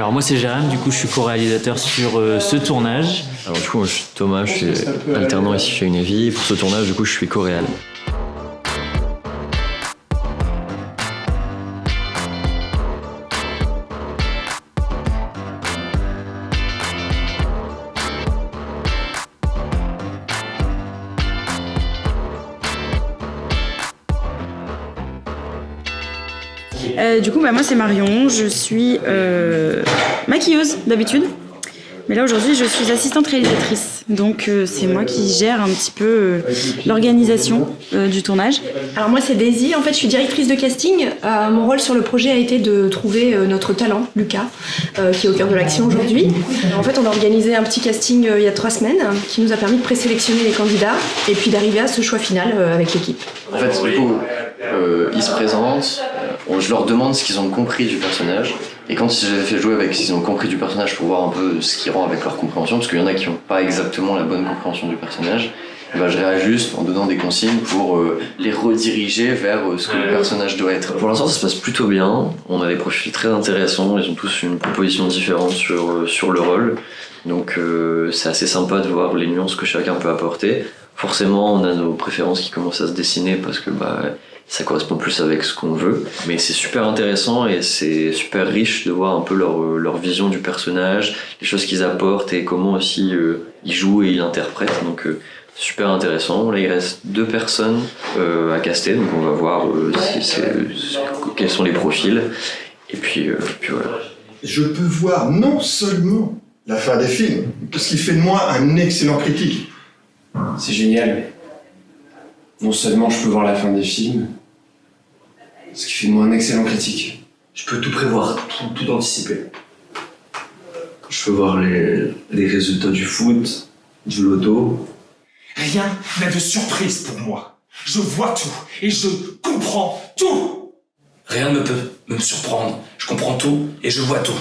Alors moi c'est Jérém, du coup je suis co-réalisateur sur ce tournage. Alors du coup moi je suis Thomas, je suis alternant ici chez Unevi. Pour ce tournage du coup je suis co-réal. Du coup, moi c'est Marion, je suis maquilleuse d'habitude. Mais là aujourd'hui je suis assistante réalisatrice, donc c'est moi qui gère un petit peu l'organisation du tournage. Alors moi c'est Daisy, en fait je suis directrice de casting. Mon rôle sur le projet a été de trouver notre talent, Lucas, qui est au cœur de l'action aujourd'hui. En fait on a organisé un petit casting il y a 3 semaines qui nous a permis de présélectionner les candidats et puis d'arriver à ce choix final avec l'équipe. En fait du coup ils se présentent, je leur demande ce qu'ils ont compris du personnage. Et quand je les ai fait jouer avec ce qu'ils ont compris du personnage pour voir un peu ce qui rend avec leur compréhension, parce qu'il y en a qui n'ont pas exactement la bonne compréhension du personnage, et ben je réajuste en donnant des consignes pour les rediriger vers ce que le personnage doit être. Pour l'instant ça se passe plutôt bien, on a des profils très intéressants, ils ont tous une proposition différente sur le rôle, donc c'est assez sympa de voir les nuances que chacun peut apporter. Forcément on a nos préférences qui commencent à se dessiner parce que ça correspond plus avec ce qu'on veut, mais c'est super intéressant et c'est super riche de voir un peu leur vision du personnage, les choses qu'ils apportent et comment aussi ils jouent et ils l'interprètent, donc super intéressant. Là il reste 2 personnes à caster, donc on va voir quels sont les profils, et puis voilà. Je peux voir non seulement la fin des films, ce qui fait de moi un excellent critique. C'est génial, mais non seulement je peux voir la fin des films, ce qui fait de moi un excellent critique. Je peux tout prévoir, tout anticiper. Je peux voir les résultats du foot, du loto. Rien n'a de surprise pour moi. Je vois tout et je comprends tout. Rien ne peut me surprendre. Je comprends tout et je vois tout.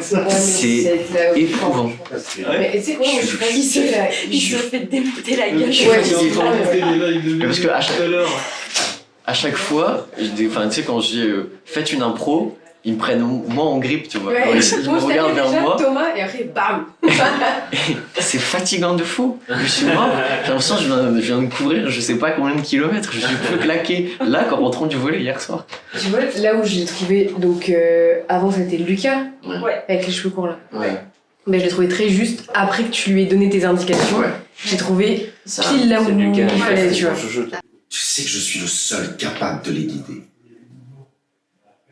C'est éprouvant. Mais tu sais quoi, il se fait démonter la gueule. Parce que à chaque fois, tu sais, quand je dis faites une impro, ils me prennent moi en grippe, tu vois. Ouais, ils me regardent vers moi. Thomas, et après, bam. C'est fatigant de fou. Je suis mort. J'ai l'impression que je viens de courir, je sais pas combien de kilomètres. Je suis plus claqué. Là, qu'en rentrant du volet hier soir. Tu vois, là où je l'ai trouvé, donc avant c'était Lucas, avec les cheveux courts là. Ouais. Mais je l'ai trouvé très juste. Après que tu lui aies donné tes indications, j'ai trouvé pile là où il fallait, tu vois. Tu sais que je suis le seul capable de les guider.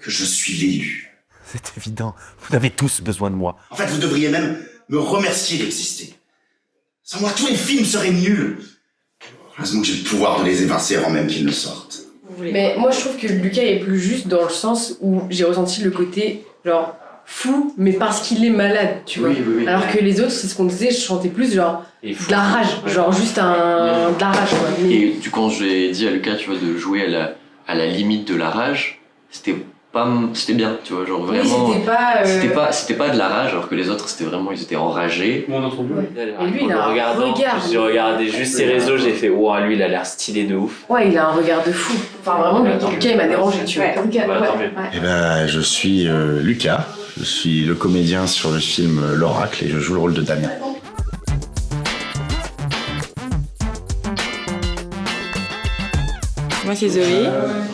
Que je suis l'élu. C'est évident, vous avez tous besoin de moi. En fait, vous devriez même me remercier d'exister. Sans moi, tous les films seraient nuls. Heureusement que j'ai le pouvoir de les évincer avant même qu'ils ne sortent. Mais moi, je trouve que Lucas est plus juste dans le sens où j'ai ressenti le côté, genre, fou, mais parce qu'il est malade, tu vois. Oui. Alors que les autres, c'est ce qu'on disait, je chantais plus, genre, de la rage. Genre, juste de la rage, quoi. Mais... Et du coup, quand j'ai dit à Lucas, tu vois, de jouer à la limite de la rage, c'était bien, tu vois, genre vraiment. Oui, c'était pas de la rage, alors que les autres, c'était vraiment, ils étaient enragés. Et lui, il a un regard. J'ai regardé juste ses réseaux, j'ai fait, ouah, lui, il a l'air stylé de ouf. Ouais, il a un regard de fou. Enfin, vraiment, Lucas, il m'a dérangé, tu vois. Eh ben, je suis Lucas, je suis le comédien sur le film L'Oracle et je joue le rôle de Damien. Moi c'est Zoé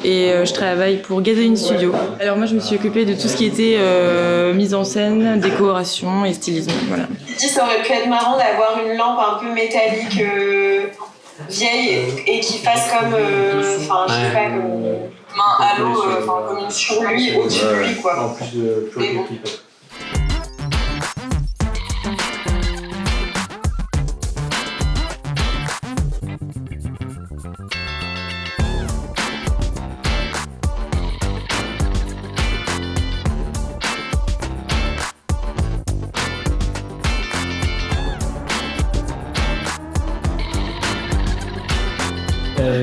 et je travaille pour Gasoline Studio. Alors moi je me suis occupée de tout ce qui était mise en scène, décoration et stylisme, voilà. Ça aurait pu être marrant d'avoir une lampe un peu métallique vieille et qui fasse comme, je sais pas, comme un halo, comme une sur lui au-dessus de lui, quoi. En plus de Mais bon.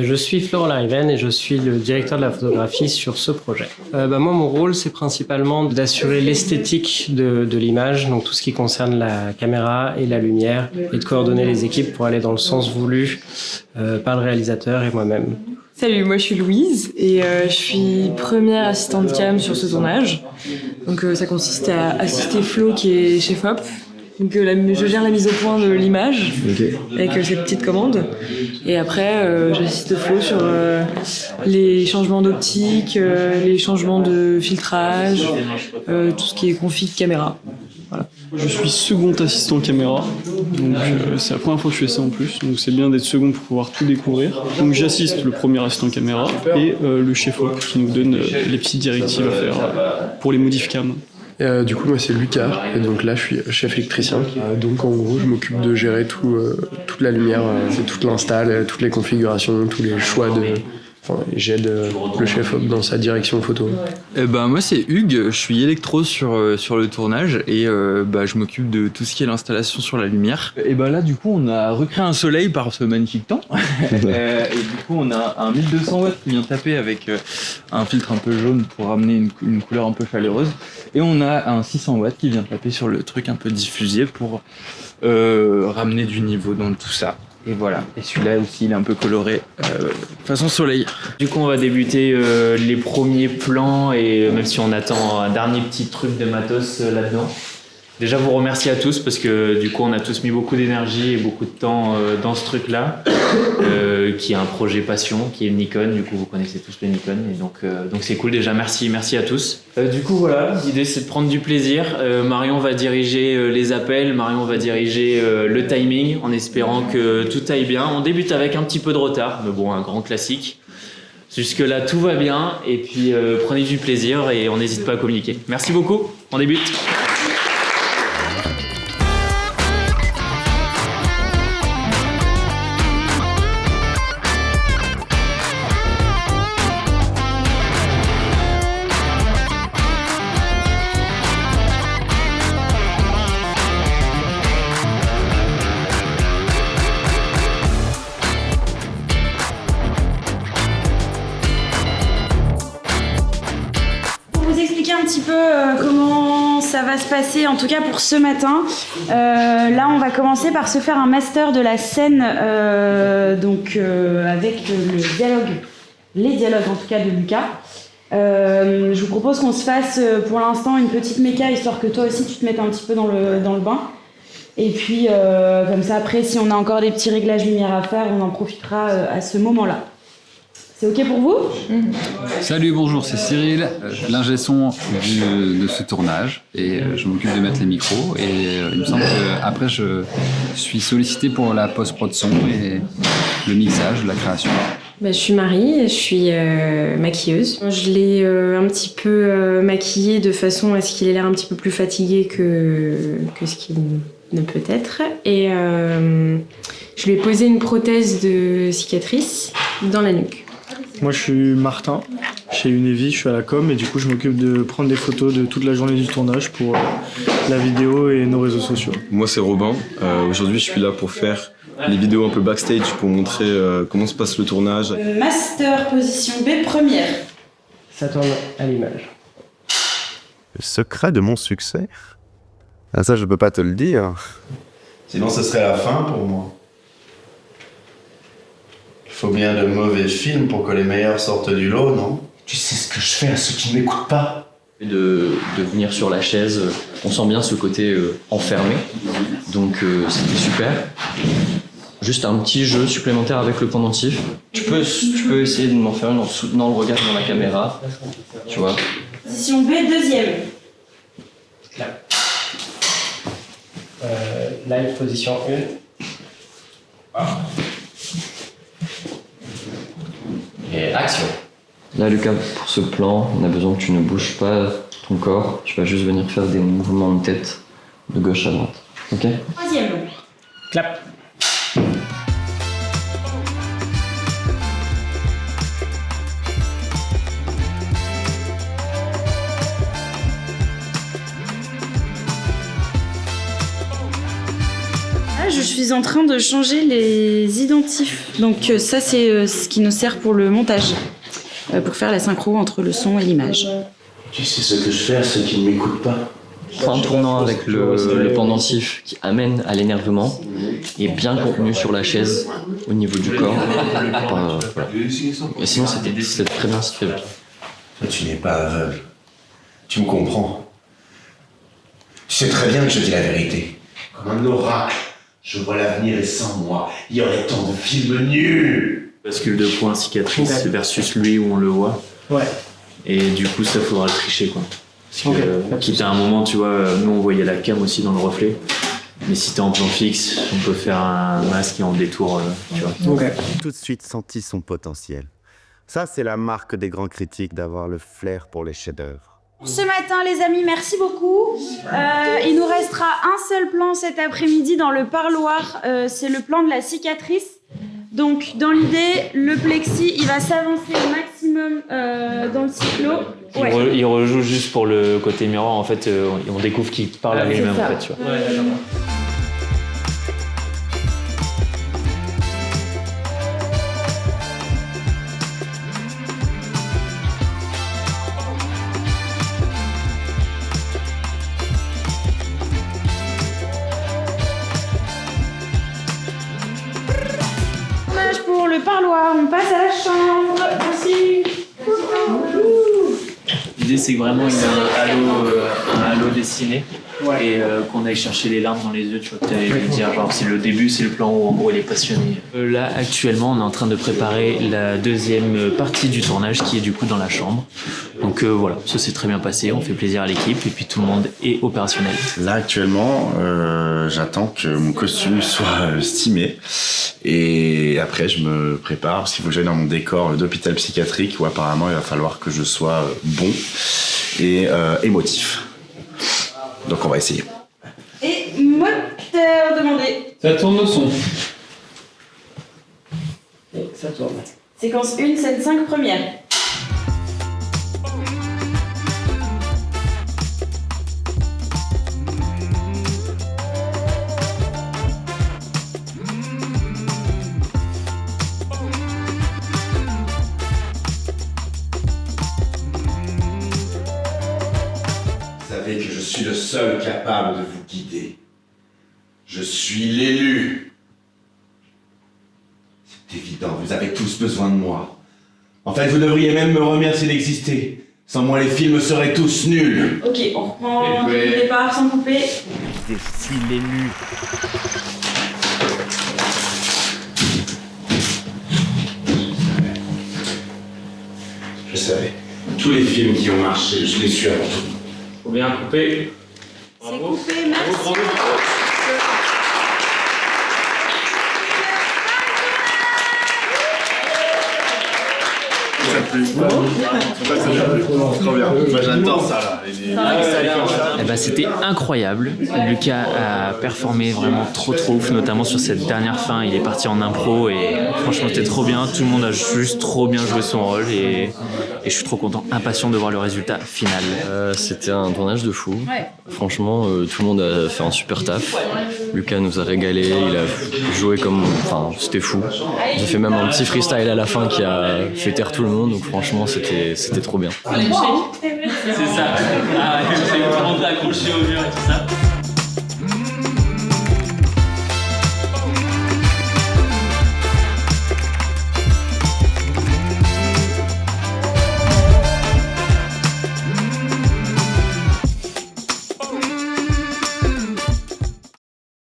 Je suis Florent Lariven et je suis le directeur de la photographie sur ce projet. Moi, mon rôle, c'est principalement d'assurer l'esthétique de l'image, donc tout ce qui concerne la caméra et la lumière, et de coordonner les équipes pour aller dans le sens voulu par le réalisateur et moi-même. Salut, moi je suis Louise et je suis première assistante cam sur ce tournage. Donc ça consiste à assister Flo qui est chef op. Donc je gère la mise au point de l'image avec cette petite commande. Et après j'assiste Flo sur les changements d'optique, les changements de filtrage, tout ce qui est config caméra. Voilà. Je suis second assistant caméra, donc c'est la première fois que je fais ça en plus, donc c'est bien d'être second pour pouvoir tout découvrir. Donc j'assiste le premier assistant caméra et le chef op qui nous donne les petites directives à faire pour les modifs cam. Du coup moi c'est Lucas et donc là je suis chef électricien, donc en gros je m'occupe de gérer toute la lumière, toute l'install, toutes les configurations, tous les choix j'aide le chef op dans sa direction photo. Moi c'est Hugues, je suis électro sur le tournage et je m'occupe de tout ce qui est l'installation sur la lumière. Et là du coup on a recréé un soleil par ce magnifique temps et du coup on a un 1200 watts qui vient taper avec un filtre un peu jaune pour ramener une couleur un peu chaleureuse et on a un 600 watts qui vient taper sur le truc un peu diffusé pour ramener du niveau dans tout ça. Et voilà, et celui-là aussi il est un peu coloré façon soleil. Du coup on va débuter les premiers plans et même si on attend un dernier petit truc de matos là-dedans. Déjà vous remercier à tous parce que du coup on a tous mis beaucoup d'énergie et beaucoup de temps dans ce truc-là qui est un projet passion, qui est le Nikon, du coup vous connaissez tous le Nikon et donc c'est cool déjà, merci à tous. Du coup voilà, l'idée c'est de prendre du plaisir. Marion va diriger les appels, Marion va diriger le timing en espérant que tout aille bien. On débute avec un petit peu de retard, mais bon un grand classique. Jusque là tout va bien et puis prenez du plaisir et on n'hésite pas à communiquer. Merci beaucoup, on débute. Comment ça va se passer, en tout cas pour ce matin. Là, on va commencer par se faire un master de la scène, avec les dialogues en tout cas de Lucas. Je vous propose qu'on se fasse pour l'instant une petite méca, histoire que toi aussi tu te mettes un petit peu dans le bain. Et puis, comme ça, après, si on a encore des petits réglages lumière à faire, on en profitera à ce moment-là. C'est ok pour vous ? Salut, bonjour, c'est Cyril, l'ingé son de ce tournage et je m'occupe de mettre les micros et il me semble qu'après je suis sollicité pour la post-prod son et le mixage, la création. Je suis Marie, je suis maquilleuse. Je l'ai un petit peu maquillé de façon à ce qu'il ait l'air un petit peu plus fatigué que ce qu'il ne peut être et je lui ai posé une prothèse de cicatrice dans la nuque. Moi je suis Martin, chez Unevi, je suis à la com et du coup je m'occupe de prendre des photos de toute la journée du tournage pour la vidéo et nos réseaux sociaux. Moi c'est Robin, aujourd'hui je suis là pour faire les vidéos un peu backstage pour montrer comment se passe le tournage. Master position B première. Ça tourne à l'image. Le secret de mon succès ? Ah ça je peux pas te le dire. Sinon ce serait la fin pour moi. Il faut bien de mauvais films pour que les meilleurs sortent du lot, non ? Tu sais ce que je fais à ceux qui ne m'écoutent pas ? De venir sur la chaise, on sent bien ce côté enfermé, donc c'était super. Juste un petit jeu supplémentaire avec le pendentif. Tu peux essayer de m'en faire une en soutenant le regard dans la caméra, tu vois. Position B deuxième. Live position 1. Et action. Là Lucas, pour ce plan, on a besoin que tu ne bouges pas ton corps, tu vas juste venir faire des mouvements de tête de gauche à droite. Ok ? Troisième. Clap. Je suis en train de changer les identifs. Donc ça c'est ce qui nous sert pour le montage, pour faire la synchro entre le son et l'image. Tu sais ce que je fais à ceux qui ne m'écoutent pas ? fin tournant avec le pendentif qui amène à l'énervement et bien contenu sur la chaise au niveau du corps. Voilà. Et sinon, c'était très bien situé. Toi, tu n'es pas aveugle. Tu me comprends. Tu sais très bien que je dis la vérité. Comme un oracle, je vois l'avenir et sans moi, il y aurait tant de films nuls. Bascule de points, cicatrice versus lui où on le voit. Ouais. Et du coup, ça faudra le tricher quoi. Parce que, quitte à un moment, tu vois, nous on voyait la cam aussi dans le reflet. Mais si t'es en plan fixe, on peut faire un masque et en détour, tu vois. Tout de suite senti son potentiel. Ça, c'est la marque des grands critiques, d'avoir le flair pour les chefs-d'œuvre. Ce matin, les amis, merci beaucoup. Il nous restera un seul plan cet après-midi dans le parloir. C'est le plan de la cicatrice. Donc, dans l'idée, le plexi, il va s'avancer au maximum dans le cyclo. Ouais. Il rejoue juste pour le côté miroir. En fait, on découvre qu'il parle à lui-même. En fait, tu vois. Ouais, d'accord. Pour le parloir, on passe à la chambre. Merci. L'idée, c'est que vraiment un halo dessiné et qu'on aille chercher les larmes dans les yeux. Tu vois, tu allais lui dire, genre, c'est le début, c'est le plan où en gros il est passionné. Là, actuellement, on est en train de préparer la deuxième partie du tournage qui est du coup dans la chambre. Donc voilà, ça s'est très bien passé, on fait plaisir à l'équipe et puis tout le monde est opérationnel. Là, actuellement, j'attends que mon costume soit stimé. Et après, je me prépare parce qu'il faut que j'aille dans mon décor d'hôpital psychiatrique où apparemment il va falloir que je sois bon et émotif. Donc on va essayer. Et moteur demandé. Ça tourne au son. Et ça tourne. Séquence 1, scène 5, première. Vous savez que je suis le seul capable de vous guider. Je suis l'élu. C'est évident, vous avez tous besoin de moi. En fait, vous devriez même me remercier d'exister. Sans moi, les films seraient tous nuls. Ok, on reprend le départ sans couper. Je suis l'élu. Je savais. Tous les films qui ont marché, je les suis avant tout. Faut bien couper. C'est coupé, merci. Trop bien. Moi j'adore ça là. Eh ben, c'était incroyable. Lucas a performé vraiment trop ouf, notamment sur cette dernière fin. Il est parti en impro et franchement c'était trop bien. Tout le monde a juste trop bien joué son rôle et je suis trop content, impatient de voir le résultat final. C'était un tournage de fou. Ouais. Franchement, tout le monde a fait un super taf. Lucas nous a régalé, il a joué comme... Enfin, c'était fou. J'ai fait même un petit freestyle à la fin qui a fait taire tout le monde, donc franchement, c'était trop bien. C'est ça. Ah, tout le monde accroché au mur et tout ça.